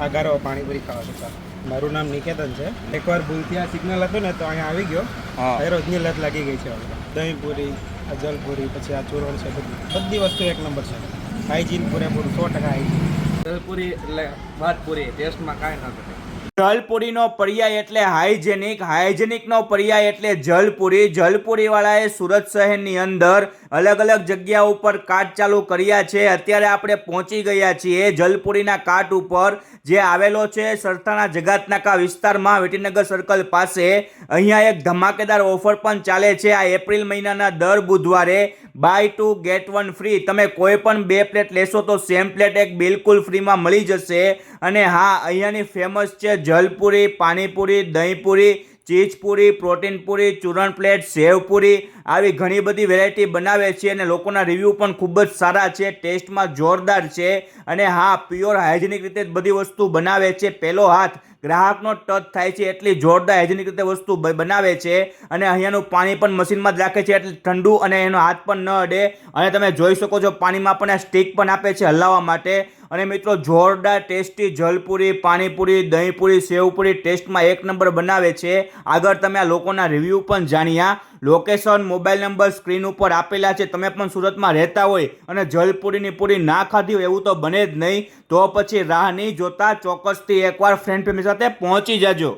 આગારો પાણીપુરી ખાવા છો ચાલ. મારું નામ નિકેતન છે. એકવાર ભૂલથી આ સિગ્નલ હતું ને તો અહીંયા આવી ગયો. એ રોજની લત લાગી ગઈ છે. દહીંપુરી, આ જલપુરી, પછી આ ચૂરણ છે, બધી વસ્તુ એક નંબર છે. હાઇજીન પૂરેપૂરું 100% હાઇજીન. જલપુરી એટલે ભાતપુરી, ટેસ્ટમાં કાંઈ ન ઘટે. જલપુરીનો પર્યાય એટલે હાઇજેનિક, હાઇજેનિકનો પર્યાય એટલે જલપુરી. જલપુરીવાળાએ સુરત શહેરની અંદર અલગ અલગ જગ્યા ઉપર કાર્ટ ચાલુ કર્યા છે. અત્યારે આપણે પહોંચી ગયા છીએ જલપુરીના કાર્ટ ઉપર, જે આવેલો છે સરથાણા જગાતનાકા વિસ્તારમાં, વિટીનગર સર્કલ પાસે. અહીંયા એક ધમાકેદાર ઓફર પણ ચાલે છે. આ એપ્રિલ મહિનાના દર બુધવારે બાય 2 ગેટ 1 ફ્રી. તમે કોઈ પણ 2 પ્લેટ લેશો તો સેમ પ્લેટ એક બિલકુલ ફ્રીમાં મળી જશે. અને હા, અહીંયાની ફેમસ છે જલપુરી, પાણીપુરી, દહીંપુરી, ચીઝપુરી, પ્રોટીનપુરી, ચૂરણ પ્લેટ, સેવપુરી, આવી ઘણી બધી વેરાયટી બનાવે છે અને લોકોના રિવ્યૂ પણ ખૂબ જ સારા છે. ટેસ્ટમાં જોરદાર છે. અને હા, પ્યોર હાઇજેનિક રીતે જ બધી વસ્તુ બનાવે છે. પહેલો હાથ ગ્રાહકનો ટચ થાય છે એટલી જોરદાર હાઇજેનિક રીતે વસ્તુ બનાવે છે. અને અહીંયાનું પાણી પણ મશીનમાં જ રાખે છે એટલે ઠંડુ, અને એનો હાથ પણ ન અડે. અને તમે જોઈ શકો છો પાણીમાં પણ આ સ્ટીક પણ આપે છે હલાવવા માટે. અને મિત્રો, જોરદાર ટેસ્ટી જલપુરી, પાણીપુરી, દહીંપુરી, સેવપુરી ટેસ્ટમાં એક નંબર બનાવે છે. આગળ તમે આ લોકોના રિવ્યૂ પણ જાણ્યા. લોકેશન, મોબાઈલ નંબર સ્ક્રીન ઉપર આપેલા છે. તમે પણ સુરતમાં રહેતા હોય અને જલપુરીની પૂરી ના ખાધી હોય એવું તો બને જ નહીં, તો પછી રાહ નહીં જોતા ચોક્કસથી એકવાર ફ્રેન્ડ ફેમિલી સાથે પહોંચી જાજો.